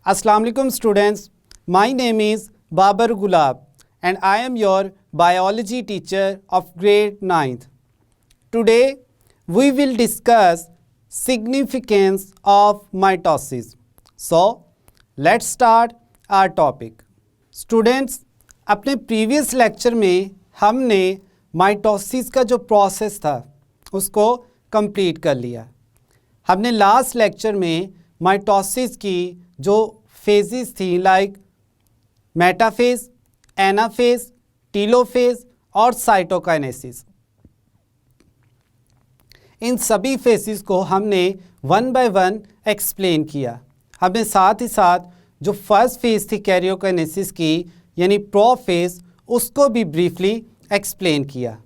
Assalamu alaikum students, my name is Babar Gulab and I am your biology teacher of grade 9th. Today we will discuss significance of mitosis. So let's start our topic. Students, अपने previous lecture में हमने mitosis का जो process था उसको complete कर लिया. हमने last lecture में mitosis की जो phases थी like मेटाफेज, एनाफेज, टीलोफेज और साइटोकाइनेसिस, इन सभी फेजेस को हमने वन बाय वन एक्सप्लेन किया. हमने साथ ही साथ जो फर्स्ट फेज थी कैरियोकाइनेसिस की यानी प्रोफेज, उसको भी ब्रीफली एक्सप्लेन किया.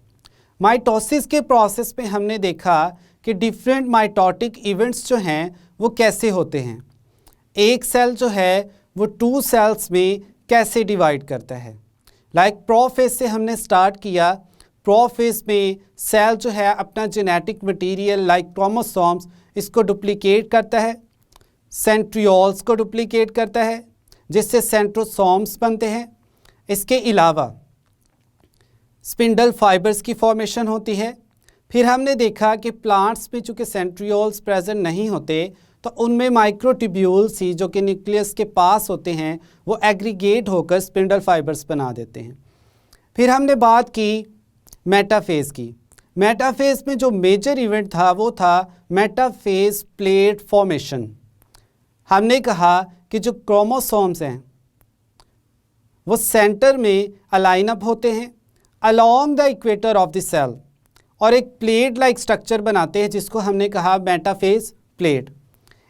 माइटोसिस के प्रोसेस में हमने देखा कि डिफरेंट माइटोटिक इवेंट्स जो हैं वो कैसे होते हैं. एक सेल जो है वो टू सेल्स में कैसे डिवाइड करता है. लाइक प्रोफेज से हमने स्टार्ट किया. प्रोफेज में सेल जो है अपना जेनेटिक मटेरियल लाइक क्रोमोसोम्स इसको डुप्लीकेट करता है, सेंट्रियोल्स को डुप्लीकेट करता है जिससे सेंट्रोसोम्स बनते हैं. इसके अलावा स्पिंडल फाइबर्स की फॉर्मेशन होती है. फिर हमने देखा कि प्लांट्स में चूँकि सेंट्रियोल्स प्रेजेंट नहीं होते तो उनमें माइक्रोट्यूब्यूल्स ही जो कि न्यूक्लियस के पास होते हैं वो एग्रीगेट होकर स्पिंडल फाइबर्स बना देते हैं. फिर हमने बात की मेटाफेज की. मेटाफेज में जो मेजर इवेंट था वो था मेटाफेज प्लेट फॉर्मेशन. हमने कहा कि जो क्रोमोसोम्स हैं वो सेंटर में अलाइन अप होते हैं along the equator of the cell और एक प्लेट लाइक स्ट्रक्चर बनाते हैं जिसको हमने कहा मेटाफेज प्लेट.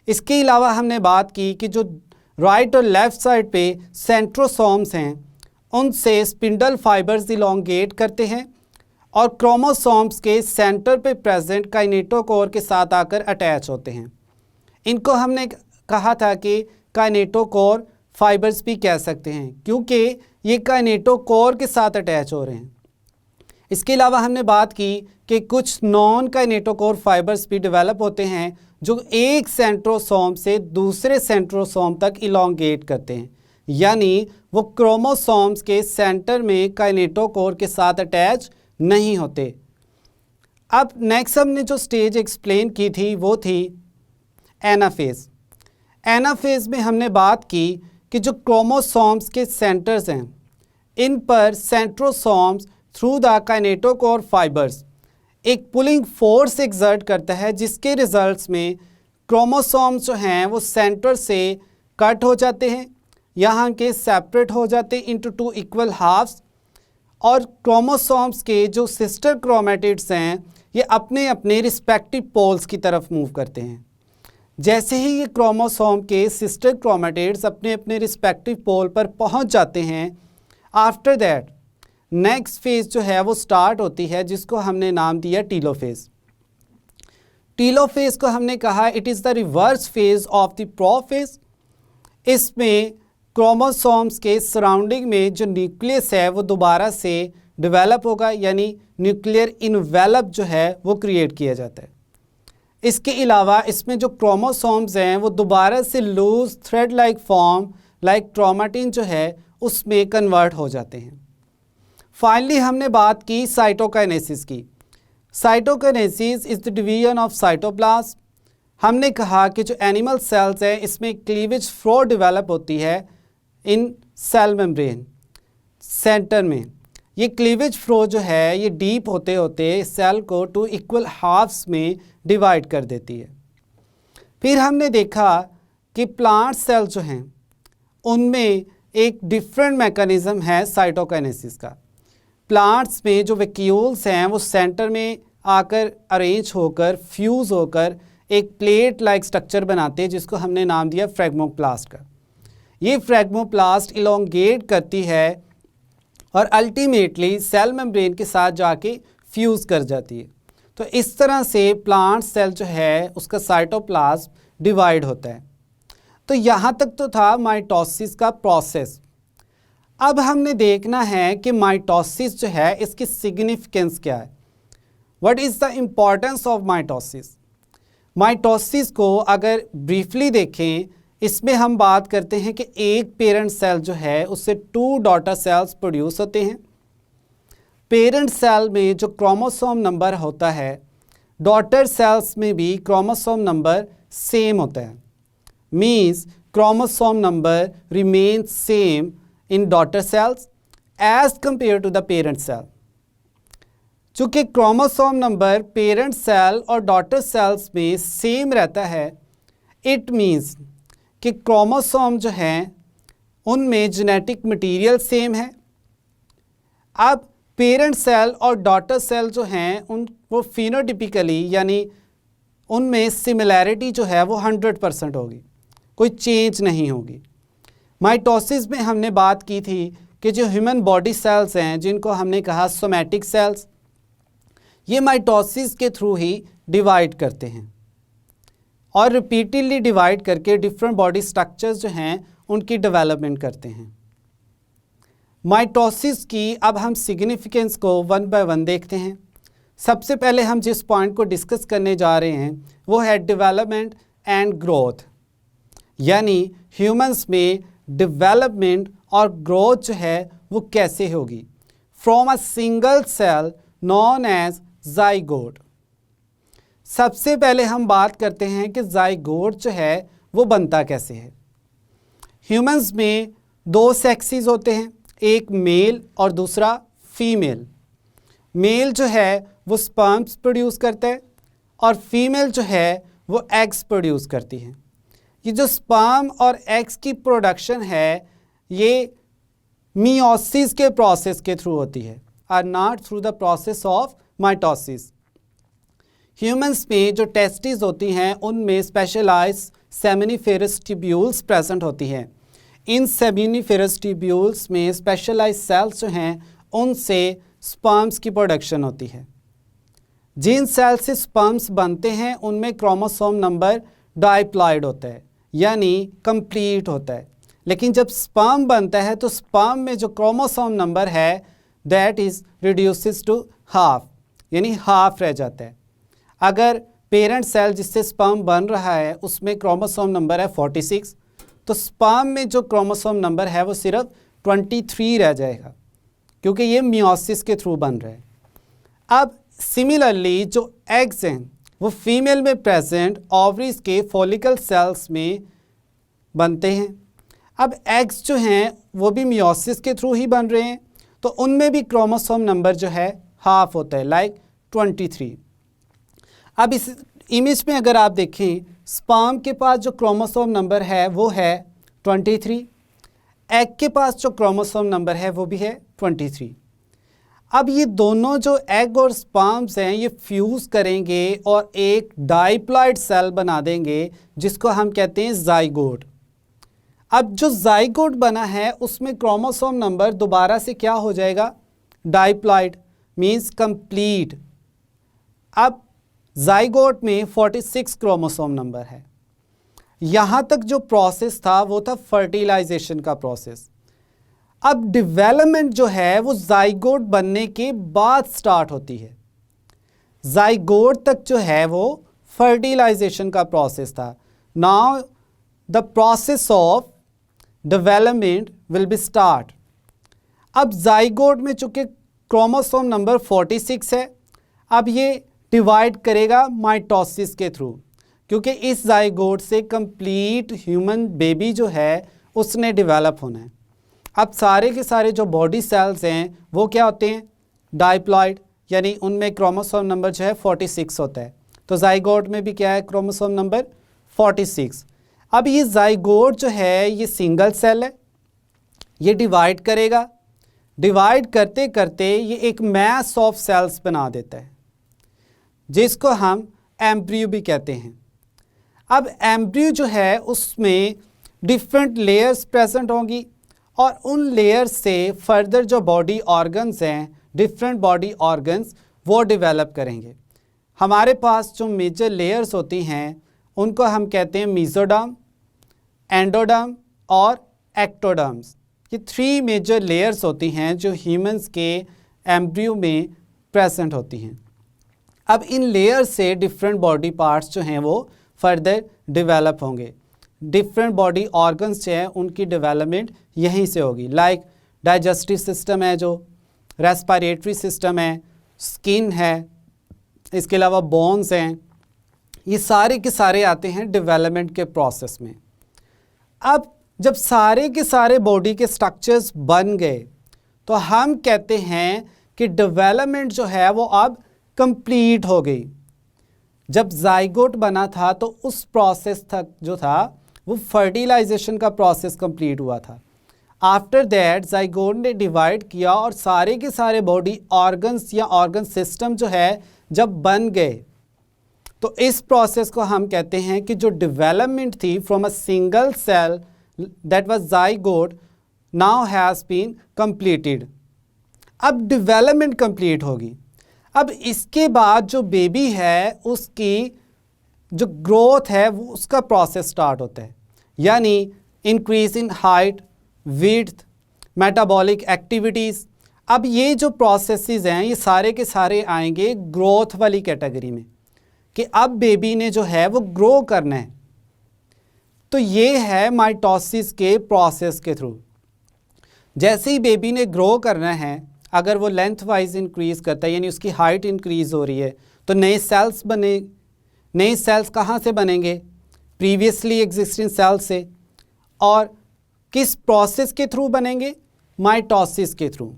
इसके अलावा हमने बात की कि जो राइट और लेफ़्ट साइड पे सेंट्रोसोम्स हैं उनसे स्पिंडल फाइबर्स इलोंगेट करते हैं और क्रोमोसोम्स के सेंटर पे प्रेजेंट काइनेटोकोर के साथ आकर अटैच होते हैं. इनको हमने कहा था कि काइनेटोकोर फाइबर्स भी कह सकते हैं क्योंकि ये काइनेटोकोर के साथ अटैच हो रहे हैं. इसके अलावा हमने बात की कि कुछ नॉन काइनेटोकोर फाइबर्स भी डेवलप होते हैं जो एक सेंट्रोसोम से दूसरे सेंट्रोसोम तक इलोंगेट करते हैं, यानी वो क्रोमोसोम्स के सेंटर में काइनेटोकोर के साथ अटैच नहीं होते. अब नेक्स्ट हमने जो स्टेज एक्सप्लेन की थी वो थी एनाफेज. एनाफेज में हमने बात की कि जो क्रोमोसोम्स के सेंटर्स हैं इन पर centrosomes through the kinetochore fibres एक पुलिंग फोर्स एक्सर्ट करता है जिसके रिजल्ट्स में क्रोमोसोम्स जो हैं वो सेंटर से कट हो जाते हैं, यहाँ के सेपरेट हो जाते हैं इनटू टू इक्वल हाफ्स और क्रोमोसोम्स के जो सिस्टर क्रोमेटिड्स हैं ये अपने अपने रिस्पेक्टिव पोल्स की तरफ मूव करते हैं. जैसे ही ये क्रोमोसोम के सिस्टर क्रोमेटिड्स अपने अपने रिस्पेक्टिव पोल पर पहुँच जाते हैं, आफ्टर दैट नेक्स्ट फेज जो है वो स्टार्ट होती है जिसको हमने नाम दिया टीलोफेज. टीलोफेज को हमने कहा it is the reverse phase of the prophase. इसमें क्रोमोसोम्स के सराउंडिंग में जो न्यूक्लियस है वो दोबारा से डेवलप होगा यानी न्यूक्लियर इनवेलप जो है वो क्रिएट किया जाता है. इसके अलावा इसमें जो क्रोमोसोम्स हैं वो दोबारा से loose thread like form like chromatin जो है उसमें कन्वर्ट हो जाते हैं. फाइनली हमने बात की साइटोकाइनेसिस की. Cytokinesis is the division of cytoplasm. हमने कहा कि जो एनिमल सेल्स हैं इसमें क्लीवेज फ्लो डेवलप होती है इन सेल मेम्ब्रेन सेंटर में. ये क्लीवेज फ्लो जो है ये डीप होते होते सेल को टू इक्वल हाफ्स में डिवाइड कर देती है. फिर हमने देखा कि प्लांट सेल जो हैं उनमें एक डिफरेंट मैकेनिज़्म है साइटोकाइनेसिस का. प्लांट्स में जो वैक्यूल्स हैं वो सेंटर में आकर अरेंज होकर फ्यूज़ होकर एक प्लेट लाइक स्ट्रक्चर बनाते हैं जिसको हमने नाम दिया फ्रैग्मोप्लास्ट का. ये फ्रैग्मोप्लास्ट इलोंगेट करती है और अल्टीमेटली सेल मेम्ब्रेन के साथ जाके फ्यूज़ कर जाती है. तो इस तरह से प्लांट सेल जो है उसका साइटोप्लाज्म डिवाइड होता है. तो यहाँ तक तो था माइटोसिस का प्रोसेस. अब हमने देखना है कि माइटोसिस जो है इसकी सिग्निफिकेंस क्या है. What is the importance of mitosis. Mitosis को अगर ब्रीफली देखें इसमें हम बात करते हैं कि एक पेरेंट सेल जो है उससे 2 डॉटर सेल्स प्रोड्यूस होते हैं। पेरेंट सेल में जो क्रोमोसोम नंबर होता है, डॉटर सेल्स में भी क्रोमोसोम नंबर सेम होता है। Means chromosome number remains same in daughter cells as compare to the parent cell. चूँकि क्रोमोसोम नंबर पेरेंट सेल और डॉटर सेल्स में सेम रहता है, इट मीन्स कि क्रोमोसोम जो हैं उनमें जेनेटिक मटेरियल सेम है। अब पेरेंट सेल और डॉटर सेल जो हैं वो फिनोटिपिकली यानी उनमें सिमिलैरिटी जो है वो 100% होगी, कोई चेंज नहीं होगी। माइटोसिस में हमने बात की थी कि जो ह्यूमन बॉडी सेल्स हैं जिनको हमने कहा सोमैटिक सेल्स, ये माइटोसिस के थ्रू ही डिवाइड करते हैं और रिपीटेडली डिवाइड करके डिफरेंट बॉडी स्ट्रक्चर्स जो हैं उनकी डेवलपमेंट करते हैं। माइटोसिस की अब हम सिग्निफिकेंस को वन बाय वन देखते हैं। सबसे पहले हम जिस पॉइंट को डिस्कस करने जा रहे हैं वो है डेवलपमेंट एंड ग्रोथ, यानी ह्यूमंस में डेवलपमेंट और ग्रोथ जो है वो कैसे होगी from a single cell known as zygote. सबसे पहले हम बात करते हैं कि जाइगोट जो है वो बनता कैसे है। ह्यूमंस में 2 सेक्सेस होते हैं, एक मेल और दूसरा फीमेल। मेल जो है वो स्पर्म्स प्रोड्यूस करता है और फीमेल जो है वो एग्स प्रोड्यूस करती है। ये जो स्पर्म और एग्स की प्रोडक्शन है ये मियोसिस के प्रोसेस के थ्रू होती है और not through the process of mitosis. Humans में जो टेस्टिस होती हैं उनमें स्पेशलाइज्ड सेमिनिफेरस ट्यूब्यूल्स प्रेजेंट होती हैं। इन सेमिनिफेरस ट्यूब्यूल्स में स्पेशलाइज्ड सेल्स जो हैं उनसे स्पर्म्स की प्रोडक्शन होती है। जिन सेल से स्पर्म्स बनते हैं उनमें क्रोमोसोम नंबर डाइप्लॉइड होता है यानी कंप्लीट होता है, लेकिन जब स्पर्म बनता है तो स्पर्म में जो क्रोमोसोम नंबर है that is reduces to half, यानी हाफ रह जाता है। अगर पेरेंट सेल जिससे स्पर्म बन रहा है उसमें क्रोमोसोम नंबर है 46, तो स्पर्म में जो क्रोमोसोम नंबर है वो सिर्फ 23 रह जाएगा क्योंकि ये मियोसिस के थ्रू बन रहा है। अब सिमिलरली जो एग्स हैं वो फीमेल में प्रेजेंट ओवरीज के फॉलिकल सेल्स में बनते हैं। अब एग्स जो हैं वो भी मियोसिस के थ्रू ही बन रहे हैं, तो उनमें भी क्रोमोसोम नंबर जो है हाफ होता है, लाइक 23। अब इस इमेज में अगर आप देखें, स्पर्म के पास जो क्रोमोसोम नंबर है वो है 23, एग के पास जो क्रोमोसोम नंबर है वो भी है 23। अब ये दोनों जो एग और स्पर्म्स हैं ये फ्यूज़ करेंगे और एक डाइप्लॉइड सेल बना देंगे जिसको हम कहते हैं जाइगोट। अब जो जाइगोट बना है उसमें क्रोमोसोम नंबर दोबारा से क्या हो जाएगा, डाइप्लॉइड मीन्स कंप्लीट। अब जाइगोट में 46 क्रोमोसोम नंबर है। यहाँ तक जो प्रोसेस था वो था फर्टिलाइजेशन का प्रोसेस। अब डेवलपमेंट जो है वो जाइगोट बनने के बाद स्टार्ट होती है। जाइगोट तक जो है वो फर्टिलाइजेशन का प्रोसेस था। Now the process of development will be start. अब जाइगोट में चूंकि क्रोमोसोम नंबर 46 है, अब ये डिवाइड करेगा माइटोसिस के थ्रू, क्योंकि इस जाइगोट से कंप्लीट ह्यूमन बेबी जो है उसने डेवलप होना है। अब सारे के सारे जो बॉडी सेल्स हैं वो क्या होते हैं, डाइप्लॉइड, यानी उनमें क्रोमोसोम नंबर जो है 46 होता है। तो जाइगोट में भी क्या है, क्रोमोसोम नंबर 46। अब ये जाइगोट जो है ये सिंगल सेल है, ये डिवाइड करेगा, डिवाइड करते करते ये एक मैस ऑफ सेल्स बना देता है जिसको हम एम्ब्रियो भी कहते हैं। अब एम्ब्रियो जो है उसमें डिफरेंट लेयर्स प्रेजेंट होंगी और उन लेयर्स से फर्दर जो बॉडी ऑर्गन्स हैं, डिफरेंट बॉडी ऑर्गन्स वो डेवलप करेंगे। हमारे पास जो मेजर लेयर्स होती हैं उनको हम कहते हैं मीजोडर्म, एंडोडर्म और एक्टोडर्म्स। ये 3 मेजर लेयर्स होती हैं जो ह्यूमंस के एम्ब्रियो में प्रेजेंट होती हैं। अब इन लेयर्स से डिफरेंट बॉडी पार्ट्स जो हैं वो फर्दर डेवलप होंगे। डिफरेंट बॉडी ऑर्गन्स जो हैं उनकी डेवलपमेंट यहीं से होगी। लाइक डाइजेस्टिव सिस्टम है, जो रेस्पिरेटरी सिस्टम है, स्किन है, इसके अलावा बोन्स हैं, ये सारे के सारे आते हैं डेवलपमेंट के प्रोसेस में। अब जब सारे के सारे बॉडी के स्ट्रक्चर्स बन गए तो हम कहते हैं कि डेवलपमेंट जो है वो अब कंप्लीट हो गई। जब जाइगोट बना था तो उस प्रोसेस तक जो था वो फर्टिलाइजेशन का प्रोसेस कंप्लीट हुआ था। आफ्टर दैट जाइगोट ने डिवाइड किया और सारे के सारे बॉडी ऑर्गन्स या ऑर्गन सिस्टम जो है जब बन गए तो इस प्रोसेस को हम कहते हैं कि जो डेवलपमेंट थी from a single cell that was zygote now has been completed. अब डेवलपमेंट कंप्लीट होगी। अब इसके बाद जो बेबी है उसकी जो ग्रोथ है वो उसका प्रोसेस स्टार्ट होता है, यानी increase in height, width, metabolic activities. अब ये जो प्रोसेसेस हैं ये सारे के सारे आएंगे ग्रोथ वाली कैटेगरी में कि अब बेबी ने जो है वो ग्रो करना है। तो ये है माइटोसिस के प्रोसेस के थ्रू। जैसे ही बेबी ने ग्रो करना है, अगर वो लेंथ वाइज इंक्रीज़ करता है यानी उसकी हाइट इंक्रीज़ हो रही है तो नए सेल्स बने। नए सेल्स कहाँ से बनेंगे? प्रीवियसली एग्जिस्टिंग सेल से। और किस प्रोसेस के थ्रू बनेंगे? माइटोसिस के through.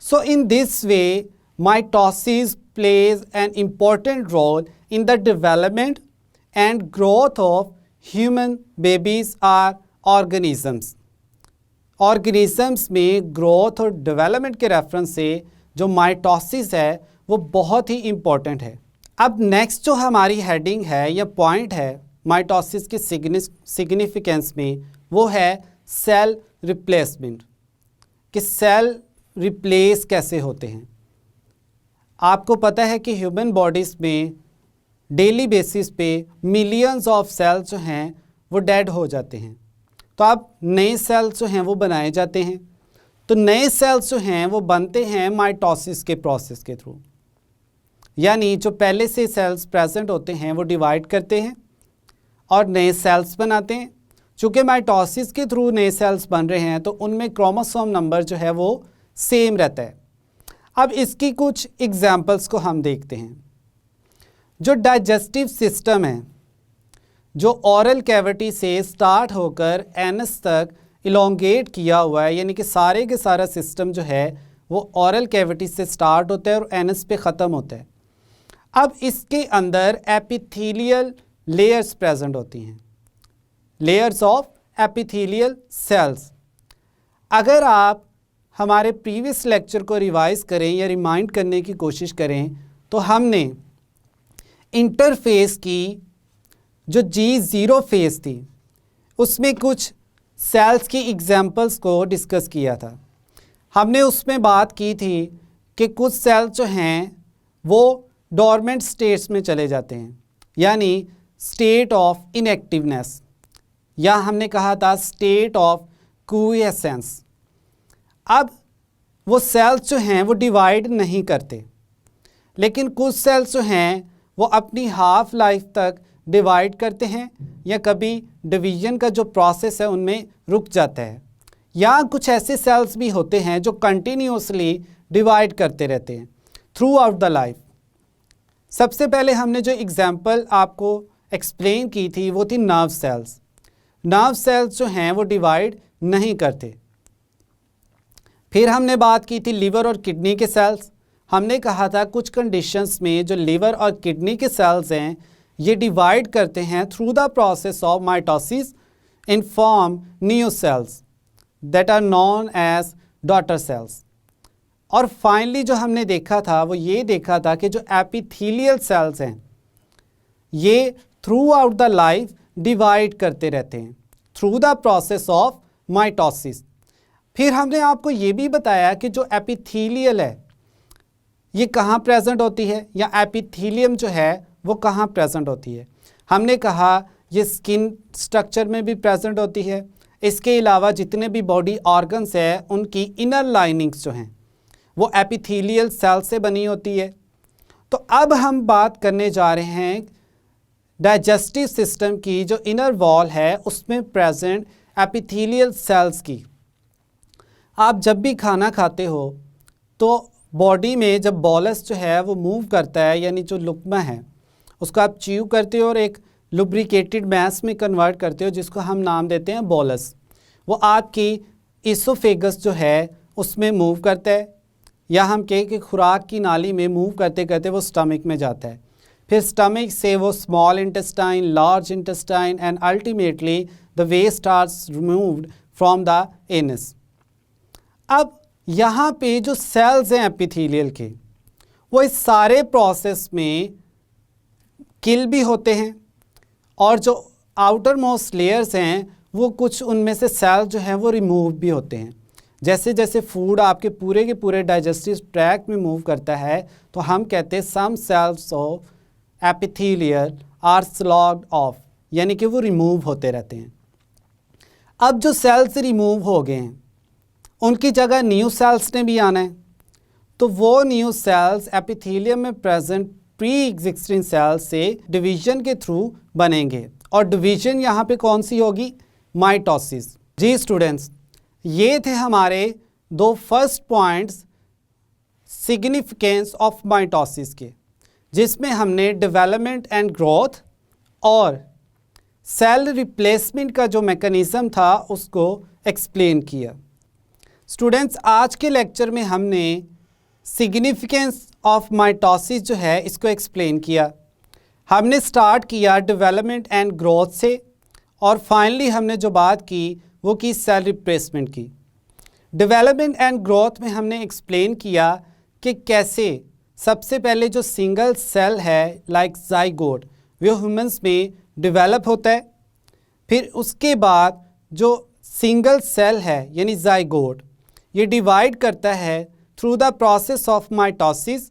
So in this way mitosis plays an important role in the development and growth of human babies or organisms. Organisms में growth और development के रेफरेंस से जो माइटोसिस है वो बहुत ही important है। अब नेक्स्ट जो हमारी हेडिंग है या पॉइंट है माइटोसिस के सिग्निफिकेंस में वो है सेल रिप्लेसमेंट, कि सेल रिप्लेस कैसे होते हैं। आपको पता है कि ह्यूमन बॉडीज़ में डेली बेसिस पे मिलियंस ऑफ सेल्स जो हैं वो डेड हो जाते हैं, तो अब नए सेल्स जो हैं वो बनाए जाते हैं। तो नए सेल्स जो हैं वो बनते हैं माइटोसिस के प्रोसेस के थ्रू, यानी जो पहले से सेल्स प्रेजेंट होते हैं वो डिवाइड करते हैं और नए सेल्स बनाते हैं। चूँकि माइटोसिस के थ्रू नए सेल्स बन रहे हैं तो उनमें क्रोमोसोम नंबर जो है वो सेम रहता है। अब इसकी कुछ एग्जाम्पल्स को हम देखते हैं। जो डाइजेस्टिव सिस्टम है, जो ओरल कैविटी से स्टार्ट होकर एनस तक इलोंगेट किया हुआ है, यानी कि सारे के सारा सिस्टम जो है वो ओरल कैविटी से स्टार्ट होता है और एनस पे ख़त्म होता है। अब इसके अंदर एपिथेलियल लेयर्स प्रेजेंट होती हैं, लेयर्स ऑफ एपिथेलियल सेल्स। अगर आप हमारे प्रीवियस लेक्चर को रिवाइज करें या रिमाइंड करने की कोशिश करें तो हमने इंटरफेस की जो G0 फेज़ थी उसमें कुछ सेल्स की एग्जाम्पल्स को डिस्कस किया था। हमने उसमें बात की थी कि कुछ सेल्स जो हैं वो डोरमेंट स्टेट्स में चले जाते हैं, यानी स्टेट ऑफ इनएक्टिवनेस, या हमने कहा था स्टेट ऑफ क्यूएसेंस। अब वो सेल्स जो हैं वो डिवाइड नहीं करते, लेकिन कुछ सेल्स जो हैं वो अपनी हाफ लाइफ तक डिवाइड करते हैं या कभी डिवीजन का जो प्रोसेस है उनमें रुक जाता है, या कुछ ऐसे सेल्स भी होते हैं जो कंटिन्यूसली डिवाइड करते रहते हैं थ्रू आउट द लाइफ। सबसे पहले हमने जो एग्जांपल आपको एक्सप्लेन की थी वो थी नर्व सेल्स। नर्व सेल्स जो हैं वो डिवाइड नहीं करते। फिर हमने बात की थी लिवर और किडनी के सेल्स। हमने कहा था कुछ कंडीशंस में जो लिवर और किडनी के सेल्स हैं ये डिवाइड करते हैं through the process of mitosis in form new cells that are known as daughter cells. और फाइनली जो हमने देखा था वो ये देखा था कि जो एपिथेलियल सेल्स हैं ये through out the life divide करते रहते हैं through the process of mitosis. फिर हमने आपको ये भी बताया कि जो एपिथेलियल है ये कहाँ प्रेजेंट होती है, या एपिथेलियम जो है वो कहाँ प्रेजेंट होती है। हमने कहा ये स्किन स्ट्रक्चर में भी प्रेजेंट होती है। इसके अलावा जितने भी बॉडी ऑर्गन्स हैं उनकी इनर लाइनिंग्स जो हैं वो एपिथेलियल सेल से बनी होती है। तो अब हम बात करने जा रहे हैं डाइजेस्टिव सिस्टम की जो इनर वॉल है उसमें प्रेजेंट एपिथेलियल सेल्स की। आप जब भी खाना खाते हो तो बॉडी में जब बॉलस जो है वो मूव करता है, यानी जो लुकमा है उसको आप च्यू करते हो और एक लुब्रिकेटेड मैस में कन्वर्ट करते हो जिसको हम नाम देते हैं बॉलस। वो आपकी इसोफेगस जो है उसमें मूव करता है, या हम कहें कि खुराक की नाली में मूव करते करते वो स्टमक में जाता है, फिर स्टमक से वो small intestine, large intestine and ultimately the waste are removed from the anus. अब यहाँ पे जो सेल्स हैं एपिथेलियल के, वो इस सारे प्रोसेस में किल भी होते हैं, और जो आउटर मोस्ट लेयर्स हैं वो कुछ उनमें से सेल जो हैं वो रिमूव भी होते हैं। जैसे जैसे फूड आपके पूरे के पूरे डाइजेस्टिव ट्रैक्ट में मूव करता है तो हम कहते हैं some cells of epithelial are sloughed off, यानी कि वो रिमूव होते रहते हैं। अब जो सेल्स रिमूव हो गए हैं उनकी जगह न्यू सेल्स ने भी आना है, तो वो न्यू सेल्स एपिथेलियम में प्रेजेंट प्री एग्जिस्टिंग सेल्स से डिवीजन के थ्रू बनेंगे, और डिवीजन यहाँ पे कौन सी होगी? माइटोसिस। जी स्टूडेंट्स, ये थे हमारे दो first points significance of mitosis के, जिसमें हमने डेवलपमेंट एंड ग्रोथ और सेल रिप्लेसमेंट का जो मैकेनिज्म था उसको एक्सप्लेन किया। स्टूडेंट्स, आज के लेक्चर में हमने सिग्निफिकेंस ऑफ माइटोसिस जो है इसको एक्सप्लेन किया। हमने स्टार्ट किया डेवलपमेंट एंड ग्रोथ से, और फाइनली हमने जो बात की वो की सेल रिप्लेसमेंट की। डेवलपमेंट एंड ग्रोथ में हमने एक्सप्लेन किया कि कैसे सबसे पहले जो सिंगल सेल है लाइक ज़ाइगोट वो ह्यूमंस में डेवलप होता है, फिर उसके बाद जो सिंगल सेल है यानी ज़ाइगोट ये डिवाइड करता है through the process of mitosis,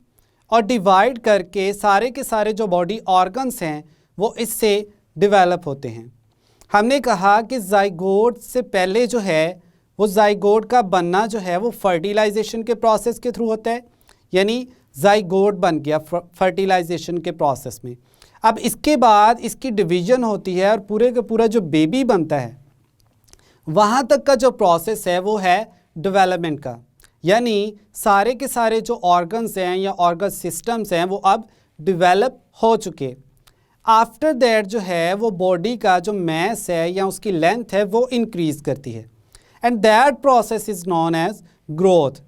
और डिवाइड करके सारे के सारे जो बॉडी ऑर्गन्स हैं वो इससे डेवलप होते हैं। हमने कहा कि ज़ाइगोट से पहले जो है वो ज़ाइगोट का बनना जो है वो फर्टिलाइजेशन के प्रोसेस के थ्रू होता है, यानी ज़ाइगोट बन गया फर्टिलाइजेशन के प्रोसेस में। अब इसके बाद इसकी डिवीज़न होती है और पूरे का पूरा जो बेबी बनता है वहाँ तक का जो प्रोसेस है वो है डेवलपमेंट का, यानी सारे के सारे जो ऑर्गन्स हैं या ऑर्गन सिस्टम्स हैं वो अब डेवलप हो चुके। आफ्टर दैट जो है वो बॉडी का जो मैस है या उसकी लेंथ है वो इंक्रीज़ करती है, and that process is known as growth.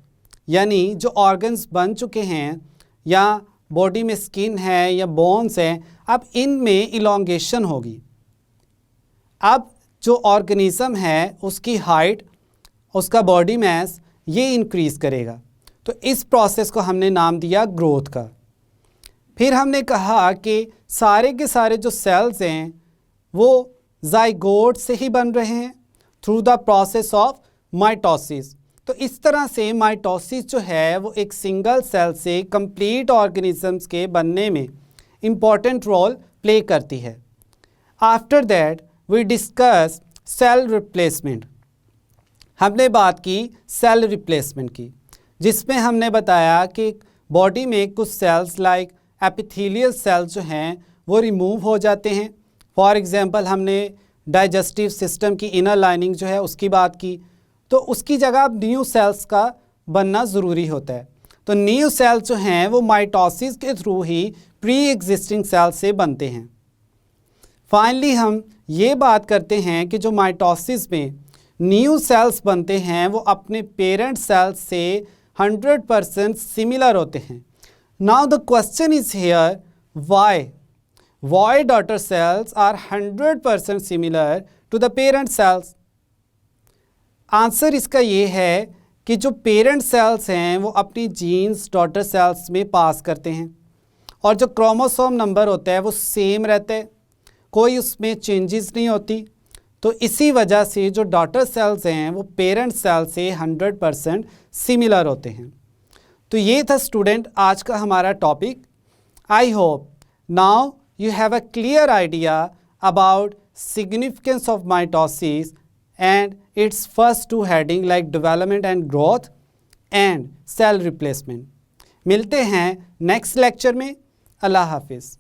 यानी जो ऑर्गन्स बन चुके हैं या बॉडी में स्किन है या बोन्स हैं, अब इनमें इलोंगेशन होगी। अब जो ऑर्गेनिज्म है उसकी हाइट, उसका बॉडी मैस ये इंक्रीज़ करेगा, तो इस प्रोसेस को हमने नाम दिया ग्रोथ का। फिर हमने कहा कि सारे के सारे जो सेल्स हैं वो ज़ाइगोट से ही बन रहे हैं through the process of mitosis. तो इस तरह से माइटोसिस जो है वो एक सिंगल सेल से कंप्लीट ऑर्गेनिजम्स के बनने में इम्पॉर्टेंट रोल प्ले करती है। After that we discuss cell replacement. हमने बात की सेल रिप्लेसमेंट की, जिसमें हमने बताया कि बॉडी में कुछ सेल्स लाइक एपिथेलियल सेल्स जो हैं वो रिमूव हो जाते हैं। फॉर एग्जांपल हमने डाइजेस्टिव सिस्टम की इनर लाइनिंग जो है उसकी बात की, तो उसकी जगह अब न्यू सेल्स का बनना ज़रूरी होता है। तो न्यू सेल्स जो हैं वो माइटोसिस के थ्रू ही प्री एग्जिस्टिंग सेल्स से बनते हैं। फाइनली हम ये बात करते हैं कि जो माइटोसिस में न्यू सेल्स बनते हैं वो अपने पेरेंट सेल्स से 100% सिमिलर होते हैं। Now the question is here why daughter cells are 100% similar to the parent cells? Answer इसका ये है कि जो पेरेंट सेल्स हैं वो अपनी जीन्स डॉटर सेल्स में पास करते हैं, और जो क्रोमोसोम नंबर होता है वो सेम रहता है, कोई उसमें चेंजेस नहीं होती। तो इसी वजह से जो डॉटर सेल्स हैं वो पेरेंट सेल से 100% सिमिलर होते हैं। तो ये था स्टूडेंट आज का हमारा topic. I hope now you have a clear idea about significance of mitosis and its first two heading like development and growth and cell replacement. मिलते हैं नेक्स्ट लेक्चर में। अल्लाह हाफिज़।